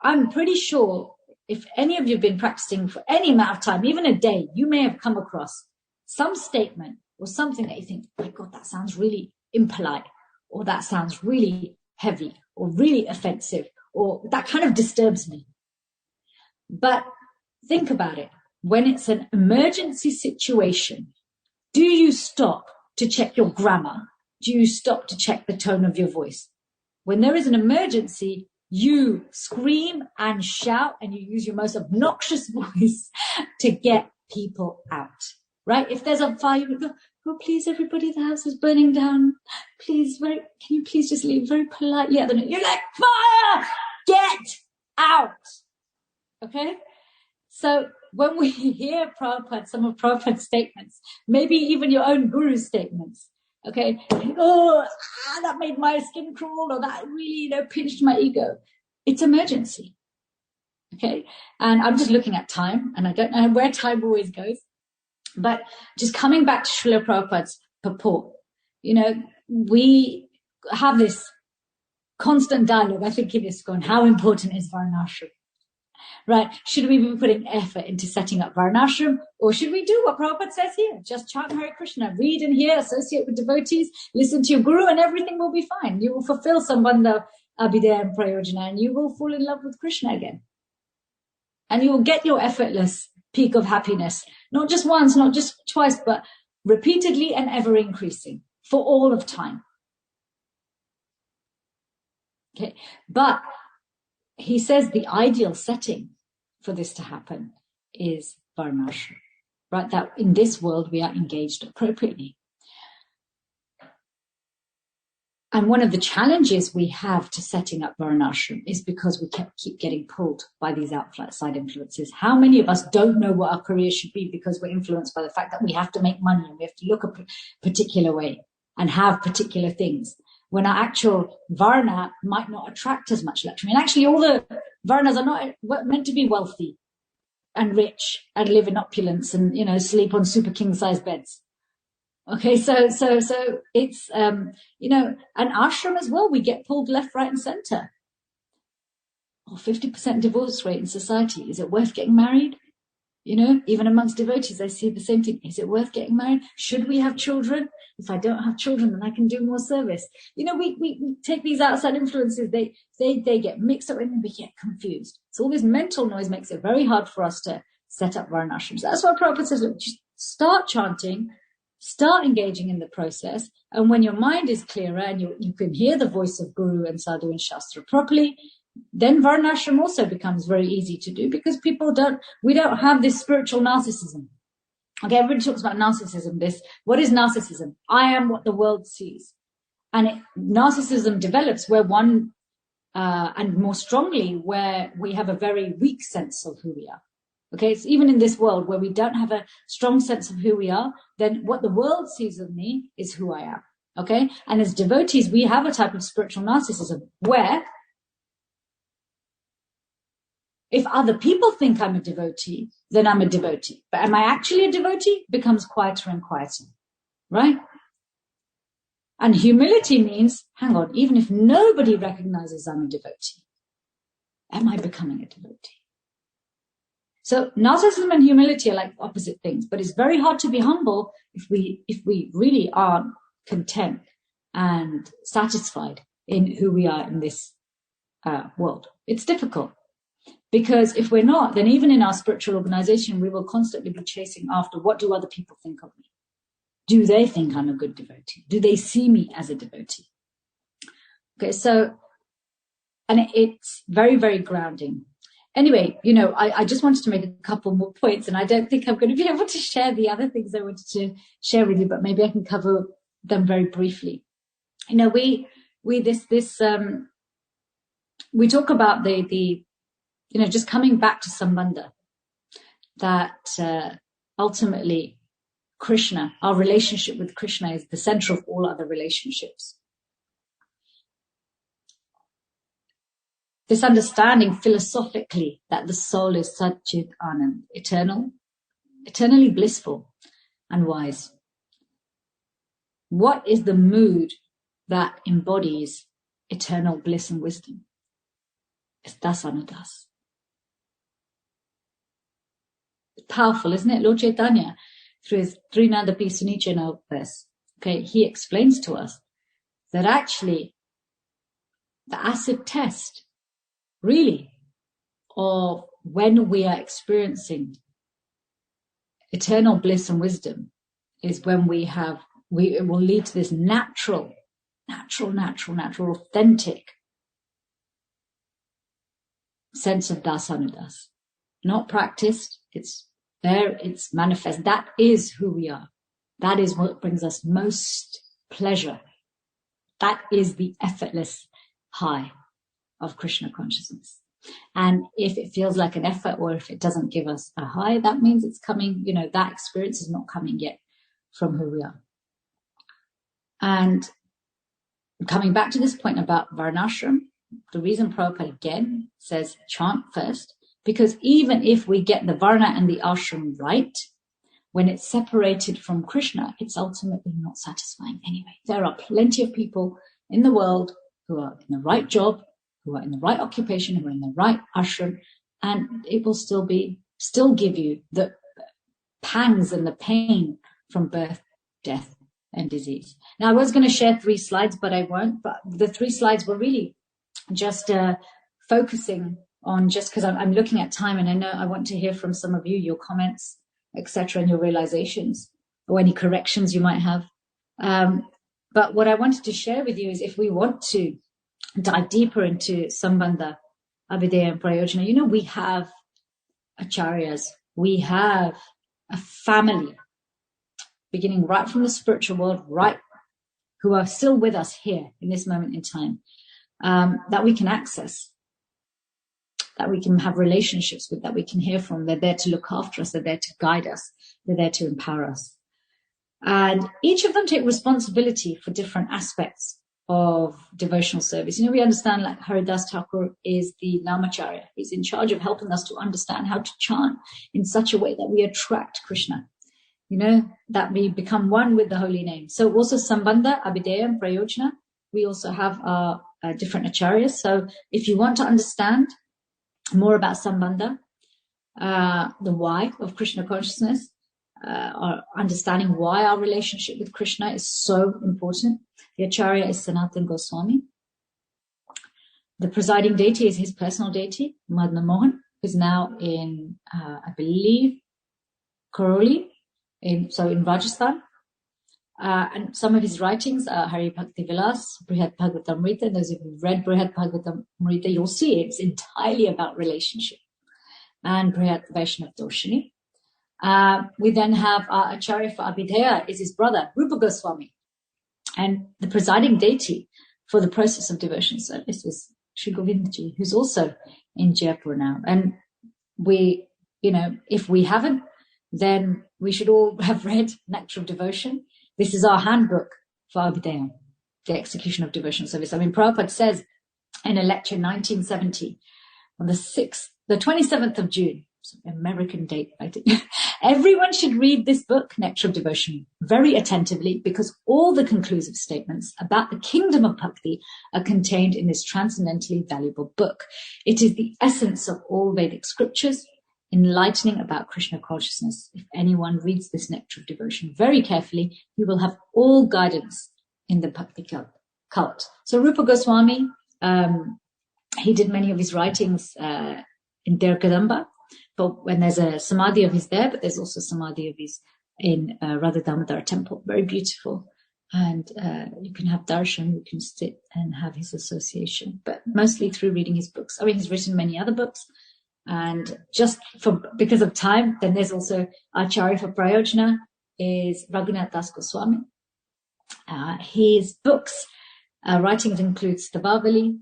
I'm pretty sure if any of you have been practicing for any amount of time, even a day, you may have come across some statement or something that you think, my God, that sounds really impolite, or that sounds really heavy, or really offensive, or that kind of disturbs me. But think about it. When it's an emergency situation, do you stop to check your grammar? Do you stop to check the tone of your voice? When there is an emergency, you scream and shout and you use your most obnoxious voice to get people out. right? If there's a fire, you would go, oh, please, everybody, the house is burning down. Please, can you please just leave very politely? You're like, fire, get out. Okay? So when we hear Prabhupada, some of Prabhupada's statements, maybe even your own guru's statements, okay? Oh, that made my skin crawl, or that really, pinched my ego. It's emergency. Okay? And I'm just looking at time, and I don't know where time always goes. But just coming back to Srila Prabhupada's purport, we have this constant dialogue, I think, in ISKCON, how important is Varnashram? Right? Should we be putting effort into setting up Varnashram, or should we do what Prabhupada says here? Just chant Hare Krishna, read and hear, associate with devotees, listen to your guru, and everything will be fine. You will fulfill Sambandha, Abhidaya, and Prayojana, and you will fall in love with Krishna again. And you will get your effortless peak of happiness, not just once, not just twice, but repeatedly and ever increasing for all of time. Okay, but he says the ideal setting for this to happen is Varnashram, right? That in this world we are engaged appropriately. And one of the challenges we have to setting up Varnashram is because we keep getting pulled by these outside influences. How many of us don't know what our career should be because we're influenced by the fact that we have to make money and we have to look a particular way and have particular things, when our actual Varna might not attract as much Lakshmi. And actually all the Varnas are not meant to be wealthy and rich and live in opulence and, sleep on super king-size beds. Okay, so it's, an ashram as well, we get pulled left, right, and center. 50% divorce rate in society. Is it worth getting married? Even amongst devotees, I see the same thing. Is it worth getting married? Should we have children? If I don't have children, then I can do more service. We take these outside influences, they get mixed up and we get confused. So all this mental noise makes it very hard for us to set up Varnashrams. That's why Prabhupada says, look, just start chanting, start engaging in the process, and when your mind is clearer and you can hear the voice of Guru and Sadhu and Shastra properly, then Varnashram also becomes very easy to do, because we don't have this spiritual narcissism. Okay, everybody talks about narcissism. What is narcissism? I am what the world sees. And narcissism develops where and more strongly, where we have a very weak sense of who we are. Okay, it's even in this world where we don't have a strong sense of who we are, then what the world sees of me is who I am. Okay, and as devotees, we have a type of spiritual narcissism where if other people think I'm a devotee, then I'm a devotee. But am I actually a devotee? Becomes quieter and quieter, right? And humility means, hang on, even if nobody recognizes I'm a devotee, am I becoming a devotee? So narcissism and humility are like opposite things, but it's very hard to be humble if we really aren't content and satisfied in who we are in this world. It's difficult. Because if we're not, then even in our spiritual organization, we will constantly be chasing after, what do other people think of me? Do they think I'm a good devotee? Do they see me as a devotee? Okay, and it's very, very grounding. Anyway, I just wanted to make a couple more points, and I don't think I'm going to be able to share the other things I wanted to share with you, but maybe I can cover them very briefly. We talk about the just coming back to Sambandha, that ultimately Krishna, our relationship with Krishna, is the center of all other relationships. This understanding philosophically that the soul is Satchit Anand, eternal, eternally blissful and wise. What is the mood that embodies eternal bliss and wisdom? It's Dasanudas. Powerful, isn't it? Lord Chaitanya, through his Trinadapi Sunichana verse, okay, he explains to us that actually the acid test, really, of when we are experiencing eternal bliss and wisdom is when it will lead to this natural, authentic sense of dasanudas. Not practiced, it's there it's manifest. That is who we are. That is what brings us most pleasure. That is the effortless high of Krishna consciousness. And if it feels like an effort, or if it doesn't give us a high, that means it's coming, that experience is not coming yet from who we are. And coming back to this point about Varnashram, the reason Prabhupada again says chant first, because even if we get the Varna and the ashram right, when it's separated from Krishna, it's ultimately not satisfying anyway. There are plenty of people in the world who are in the right job, who are in the right occupation, who are in the right ashram, and it will still give you the pangs and the pain from birth, death, and disease. Now, I was going to share 3 slides, but I won't. But the 3 slides were really just focusing on, just because I'm looking at time, and I know I want to hear from some of you, your comments, etc., and your realizations, or any corrections you might have. But what I wanted to share with you is, if we want to dive deeper into Sambandha, Abhideya, and Prayojana, we have acharyas, we have a family, beginning right from the spiritual world, right, who are still with us here in this moment in time, that we can access, that we can have relationships with, that we can hear from. They're there to look after us. They're there to guide us. They're there to empower us. And each of them take responsibility for different aspects of devotional service. We understand, like Haridas Thakur is the Namacharya. He's in charge of helping us to understand how to chant in such a way that we attract Krishna, that we become one with the holy name. So also Sambandha, Abhideya, and Prayojana, we also have our different acharyas. So if you want to understand more about Sambandha, the why of Krishna consciousness, or understanding why our relationship with Krishna is so important, the acharya is Sanatana Goswami. The presiding deity is his personal deity, Madhya Mohan, who's now in, I believe, Karoli, in Rajasthan. And some of his writings are Hari Bhakti Vilas, Brihat Bhagavatamrita. And those who've read Brihat Bhagavatamrita, you'll see it's entirely about relationship. And Brihat Vaishnav Doshini. We then have our acharya for Abhideya is his brother, Rupa Goswami. And the presiding deity for the process of devotion service is Sri Govindji, who's also in Jaipur now. And we, if we haven't, then we should all have read Nectar of Devotion. This is our handbook for Abhideya, the execution of devotional service. Prabhupada says in a lecture in 1970, on the 27th of June, American date, I think. Everyone should read this book, Nectar of Devotion, very attentively, because all the conclusive statements about the kingdom of Bhakti are contained in this transcendently valuable book. It is the essence of all Vedic scriptures, enlightening about Krishna consciousness. If anyone reads this Nectar of Devotion very carefully, he will have all guidance in the Bhakti cult. So Rupa Goswami, he did many of his writings in Derkadamba, but when there's a samadhi of his there, but there's also samadhi of his in Radha Damodar temple, very beautiful. And you can have darshan, you can sit and have his association, but mostly through reading his books. He's written many other books. And just because of time, then there's also Acharya for Prayojana is Raghunath Das Goswami. His books, writings include Stavavali,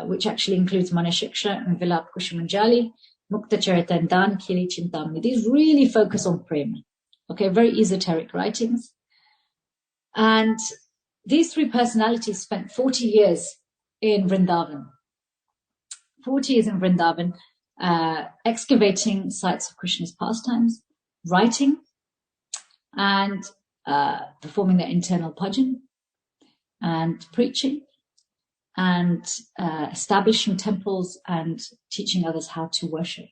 which actually includes Manashiksha and Vilap Kushamanjali, Mukta Charita and Dan Kili Chintamani. These really focus on prema. Very esoteric writings. And these 3 personalities spent 40 years in Vrindavan. 40 years in Vrindavan, excavating sites of Krishna's pastimes, writing, and performing their internal bhajan, and preaching, and establishing temples and teaching others how to worship.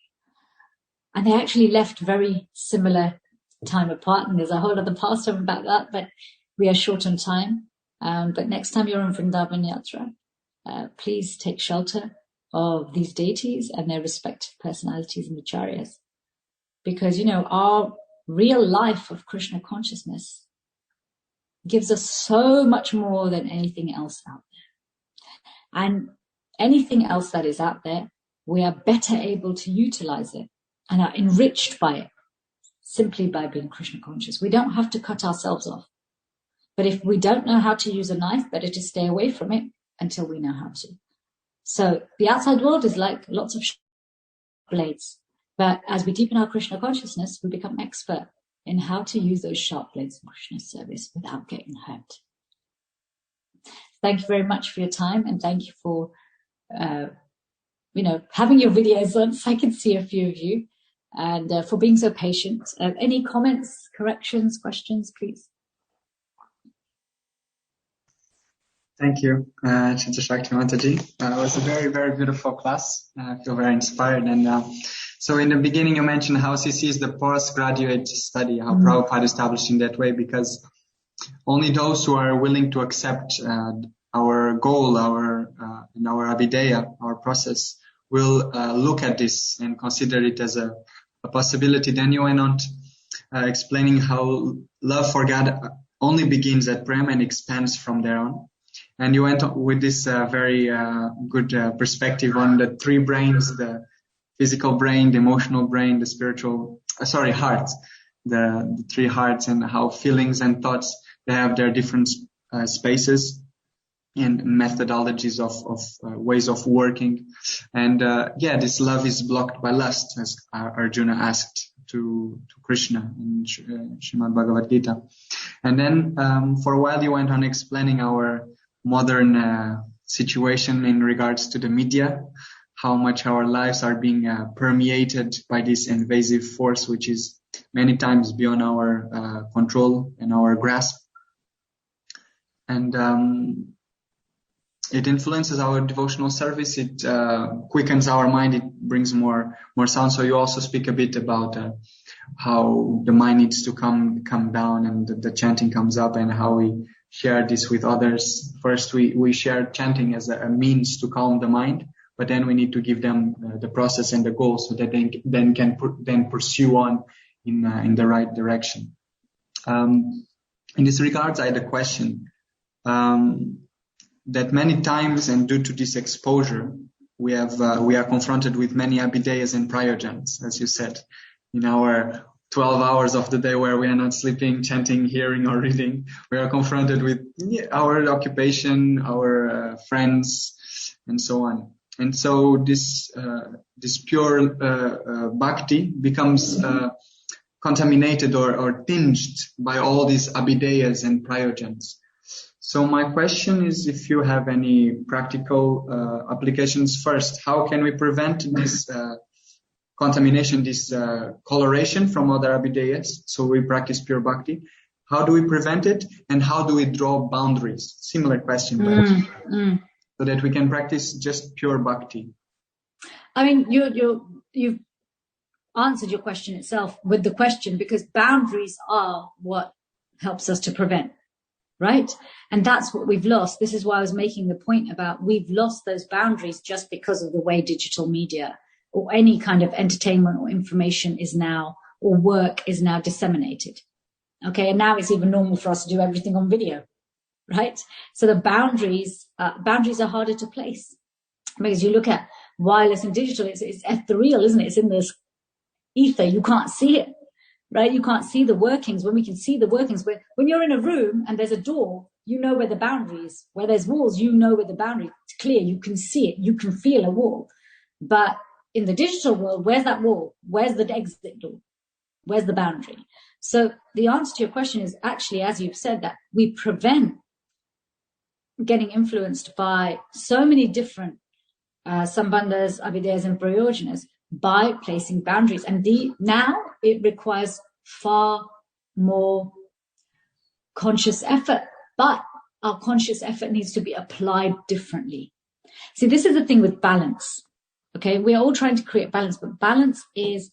And they actually left very similar time apart, and there's a whole other pastime about that, but we are short on time. But next time you're in Vrindavan Yatra, please take shelter of these deities and their respective personalities and acharyas. Because, our real life of Krishna consciousness gives us so much more than anything else out there. And anything else that is out there, we are better able to utilize it and are enriched by it simply by being Krishna conscious. We don't have to cut ourselves off. But if we don't know how to use a knife, better to stay away from it until we know how to. So the outside world is like lots of blades. But as we deepen our Krishna consciousness, we become expert in how to use those sharp blades in Krishna's service without getting hurt. Thank you very much for your time, and thank you for, having your videos on so I can see a few of you, and for being so patient. Any comments, corrections, questions, please? Thank you, Chiti Shakti Mataji. It was a very, very beautiful class. I feel very inspired. And so in the beginning, you mentioned how CC is the postgraduate study, how Prabhupada established in that way, because only those who are willing to accept our goal, our Abhideya, our process, will look at this and consider it as a possibility. Then you went on explaining how love for God only begins at Prem and expands from there on. And you went with this very good perspective on the three brains, the physical brain, the emotional brain, the spiritual, heart, the three hearts, and how feelings and thoughts, they have their different spaces and methodologies of ways of working. And this love is blocked by lust, as Arjuna asked to Krishna in Srimad Bhagavad Gita. And then for a while you went on explaining our modern situation in regards to the media, how much our lives are being permeated by this invasive force, which is many times beyond our control and our grasp. And it influences our devotional service. It quickens our mind. It brings more sound. So you also speak a bit about how the mind needs to come down, and the chanting comes up, and how we share this with others. First, we share chanting as a means to calm the mind, but then we need to give them the process and the goal, so that they can pursue on in the right direction. In this regards, I had a question. That many times, and due to this exposure, we are confronted with many abhideyas and prayojans, as you said, in our 12 hours of the day where we are not sleeping, chanting, hearing, or reading. We are confronted with our occupation, our friends, and so on. And so this pure bhakti becomes contaminated or tinged by all these abhideyas and prayojans. So my question is, if you have any practical applications first, how can we prevent this contamination, this coloration from other abhideyas, so we practice pure bhakti? How do we prevent it, and how do we draw boundaries? Similar question, but so that we can practice just pure bhakti. I mean, you've answered your question itself with the question, because boundaries are what helps us to prevent, right? And that's what we've lost. This is why I was making the point about we've lost those boundaries just because of the way digital media or any kind of entertainment or information is now, or work is now disseminated. Okay. And now it's even normal for us to do everything on video, right? So the boundaries are harder to place, because you look at wireless and digital, it's ethereal, isn't it? It's in this ether. You can't see it, right? You can't see the workings. When we can see the workings, when you're in a room and there's a door, you know where the boundary is. Where there's walls, you know where the boundary is clear. You can see it. You can feel a wall. But in the digital world, where's that wall? Where's the exit door? Where's the boundary? So the answer to your question is actually, as you've said, that we prevent getting influenced by so many different sambandhas, abhideyas, and prayojanas by placing boundaries. And now it requires far more conscious effort, but our conscious effort needs to be applied differently. See, this is the thing with balance. Okay, we're all trying to create balance, but balance is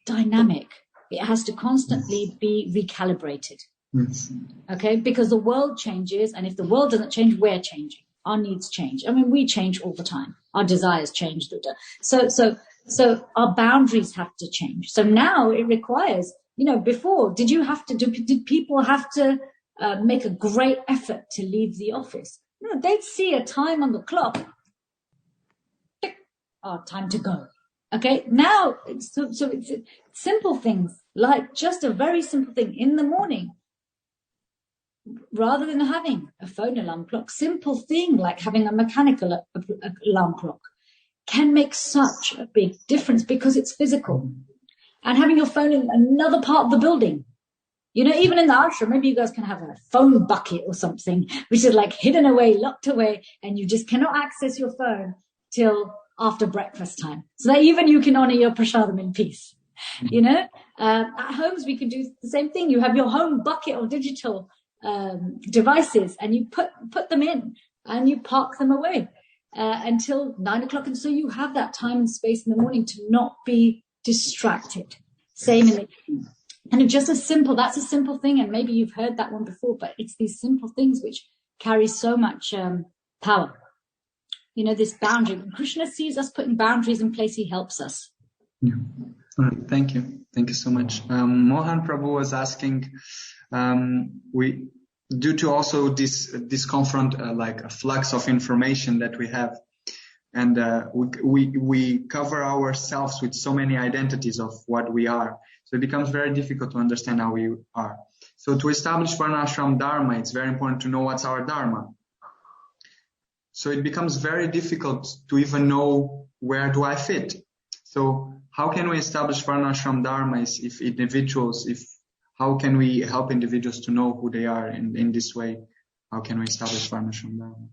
dynamic. It has to constantly be recalibrated. Okay, because the world changes, and if the world doesn't change, we're changing. Our needs change. I mean, we change all the time. Our desires change. So our boundaries have to change. So now it requires, before, did people have to make a great effort to leave the office? No, they'd see a time on the clock. Tick, time to go. Okay, now, so it's simple things, like just a very simple thing in the morning, rather than having a phone alarm clock, simple thing like having a mechanical alarm clock can make such a big difference because it's physical. And having your phone in another part of the building, you know, even in the ashram, maybe you guys can have a phone bucket or something, which is like hidden away, locked away, and you just cannot access your phone till after breakfast time. So that even you can honor your prasadam in peace. You know, at homes, we can do the same thing. You have your home bucket of digital devices and you put them in and you park them away until 9 o'clock. And so you have that time and space in the morning to not be distracted. Same in the evening. And it's just that's a simple thing. And maybe you've heard that one before, but it's these simple things which carry so much power. You know, this boundary. When Krishna sees us putting boundaries in place, he helps us. Yeah. All right. Thank you. Thank you so much. Mohan Prabhu was asking, due to also this confront, like a flux of information that we have, and we cover ourselves with so many identities of what we are. So it becomes very difficult to understand how we are. So to establish Varnashram Dharma, it's very important to know what's our Dharma. So it becomes very difficult to even know where do I fit. So how can we establish Varnashram Dharma how can we help individuals to know who they are in this way? How can we establish Varnashram Dharma?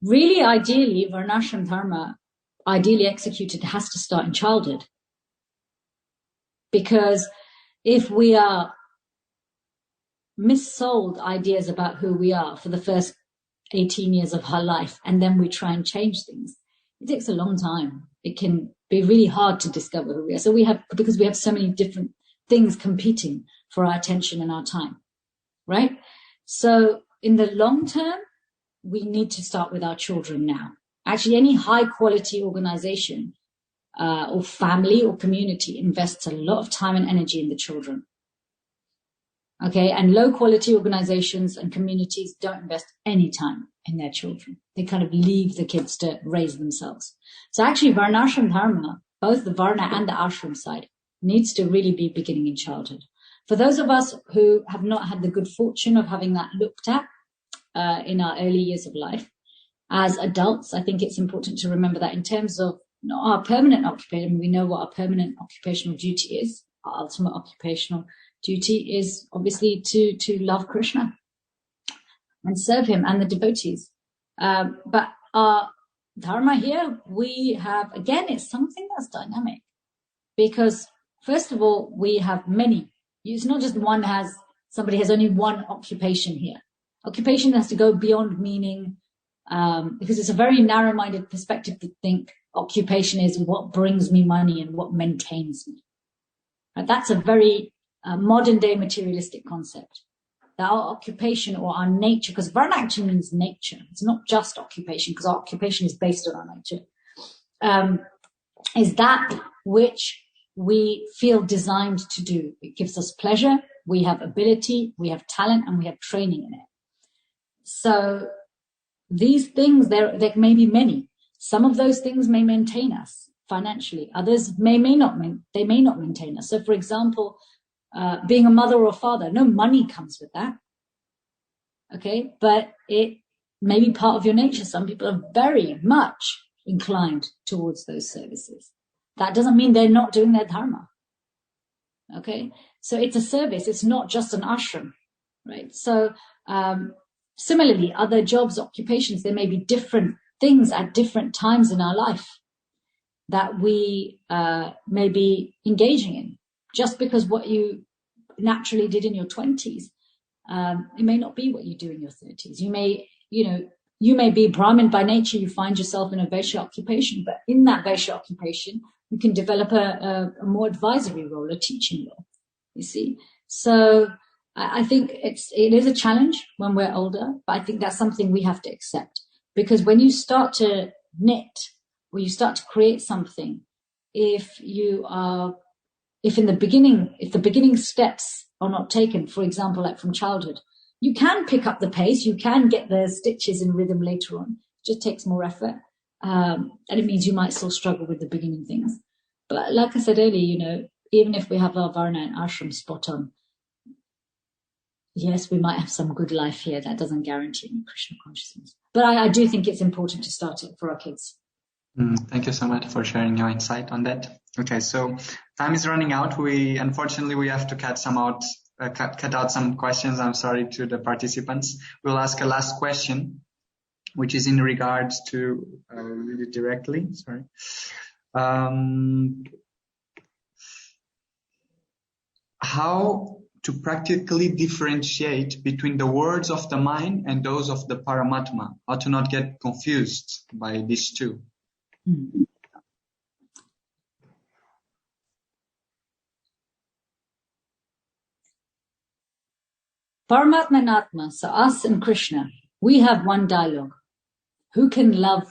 Really, ideally, Varnashram Dharma, ideally executed, has to start in childhood. Because if we are missold ideas about who we are for the first 18 years of our life, and then we try and change things, it takes a long time. It can be really hard to discover who we are. Because we have so many different things competing for our attention and our time, right? So in the long term, we need to start with our children now. Actually, any high quality organization or family or community invests a lot of time and energy in the children. Okay, and low quality organizations and communities don't invest any time in their children. They kind of leave the kids to raise themselves. So actually, Varnashram Dharma, both the Varna and the Ashram side, needs to really be beginning in childhood. For those of us who have not had the good fortune of having that looked at in our early years of life, as adults, I think it's important to remember that in terms of our permanent occupation, we know what our permanent occupational duty is. Our ultimate occupational duty is obviously to love Krishna and serve him and the devotees. But our dharma here, we have, again, it's something that's dynamic. Because first of all, we have many. It's not just somebody has only one occupation here. Occupation has to go beyond meaning, because it's a very narrow-minded perspective to think occupation is what brings me money and what maintains me. Right? That's a very modern-day materialistic concept. That our occupation or our nature, because Varna actually means nature. It's not just occupation, because our occupation is based on our nature. Is that which we feel designed to do. It gives us pleasure, we have ability, we have talent, and we have training in it. So these things, there may be many. Some of those things may maintain us financially. Others may not maintain us. So for example, being a mother or a father, no money comes with that. Okay, but it may be part of your nature. Some people are very much inclined towards those services. That doesn't mean they're not doing their dharma. Okay, so it's a service. It's not just an ashram, right? So similarly, other jobs, occupations, there may be different things at different times in our life that we may be engaging in. Just because what you naturally did in your 20s, it may not be what you do in your 30s. You may be Brahmin by nature. You find yourself in a Vaishya occupation, but in that Vaishya occupation, you can develop a more advisory role, a teaching role. You see, so I think it is a challenge when we're older, but I think that's something we have to accept, because when you start to knit, when you start to create something, if the beginning steps are not taken, for example, like from childhood, you can pick up the pace, you can get the stitches in rhythm later on. just takes more effort. And it means you might still struggle with the beginning things. But like I said earlier, even if we have our Varna and ashram spot on, yes, we might have some good life here. That doesn't guarantee any Krishna consciousness. But I do think it's important to start it for our kids. Thank you so much for sharing your insight on that. Okay, so time is running out. Unfortunately, we have to cut out some questions. I'm sorry to the participants. We'll ask a last question, which is in regards to, read it directly, sorry. How to practically differentiate between the words of the mind and those of the Paramatma? How to not get confused by these two? Paramatma and Atma, so us and Krishna, we have one dialogue. Who can I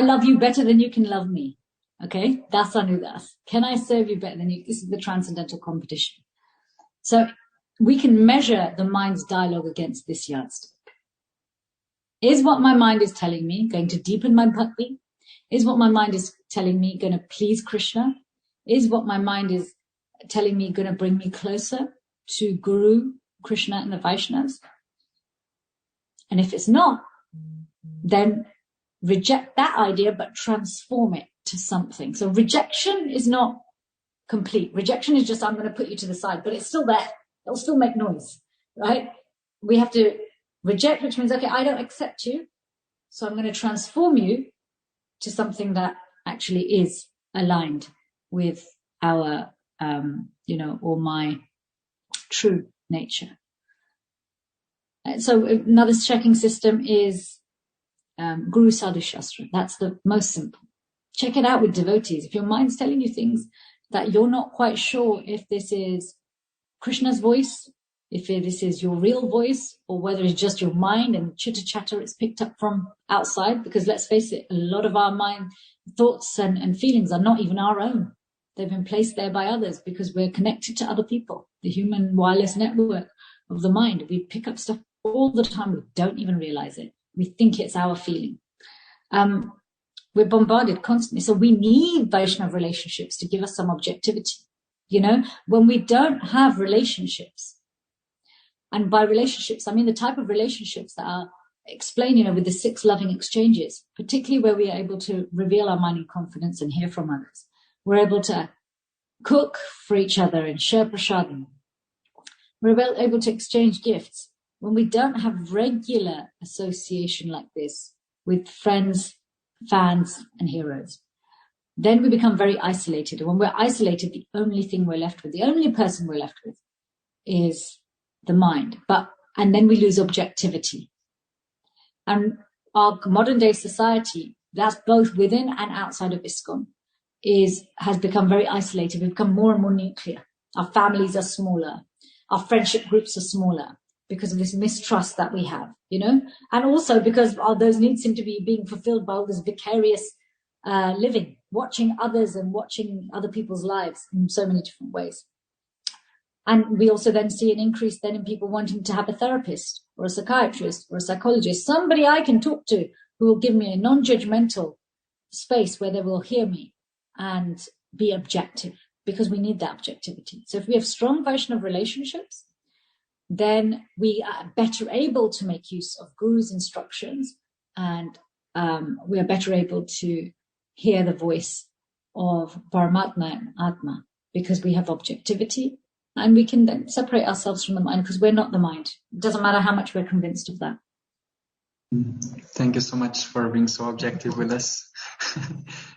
love you better than you can love me? Okay, das anudas. Can I serve you better than you? This is the transcendental competition. So we can measure the mind's dialogue against this yardstick. Is what my mind is telling me going to deepen my bhakti? Is what my mind is telling me going to please Krishna? Is what my mind is telling me going to bring me closer to Guru, Krishna, and the Vaishnavas? And if it's not, then reject that idea, but transform it to something. So rejection is not complete. Rejection is just, I'm going to put you to the side, but it's still there. It'll still make noise, right? We have to reject, which means, okay, I don't accept you, so I'm going to transform you to something that actually is aligned with our, or my true nature. So another checking system is Guru Sadhu Shastra. That's the most simple. Check it out with devotees. If your mind's telling you things that you're not quite sure if this is Krishna's voice, if this is your real voice, or whether it's just your mind and chitter chatter it's picked up from outside, because let's face it, a lot of our mind thoughts and feelings are not even our own. They've been placed there by others because we're connected to other people. The human wireless network of the mind. We pick up stuff all the time. We don't even realize it. We think it's our feeling. We're bombarded constantly. So we need Vaishnava relationships to give us some objectivity. When we don't have relationships, and by relationships, I mean the type of relationships that are explained, with the 6 loving exchanges, particularly where we are able to reveal our mind in confidence and hear from others. We're able to cook for each other and share prasadam. We're able to exchange gifts. When we don't have regular association like this with friends, fans, and heroes, then we become very isolated. And when we're isolated, the only thing we're left with, the only person we're left with is the mind. And then we lose objectivity. And our modern day society, that's both within and outside of ISKCON, has become very isolated. We've become more and more nuclear. Our families are smaller. Our friendship groups are smaller because of this mistrust that we have, and also because those needs seem to be being fulfilled by all this vicarious living, watching others and watching other people's lives in so many different ways. And we also then see an increase then in people wanting to have a therapist or a psychiatrist or a psychologist, somebody I can talk to who will give me a non-judgmental space where they will hear me and be objective, because we need that objectivity. So if we have strong Vaishnava relationships, then we are better able to make use of Guru's instructions, and we are better able to hear the voice of Paramatma and Atma, because we have objectivity, and we can then separate ourselves from the mind, because we're not the mind. It doesn't matter how much we're convinced of that. Thank you so much for being so objective with us.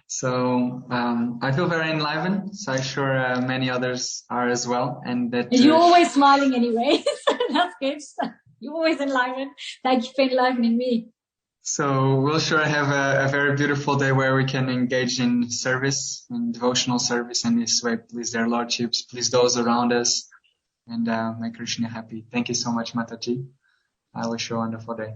So I feel very enlivened. So I'm sure many others are as well. And that you're always smiling anyway. So that's good. You're always enlivened. Thank you for enlivening me. So we'll sure have a very beautiful day where we can engage in service, in devotional service, and this way please their lordships, please those around us, and make Krishna happy. Thank you so much, Mataji. I wish you a wonderful day.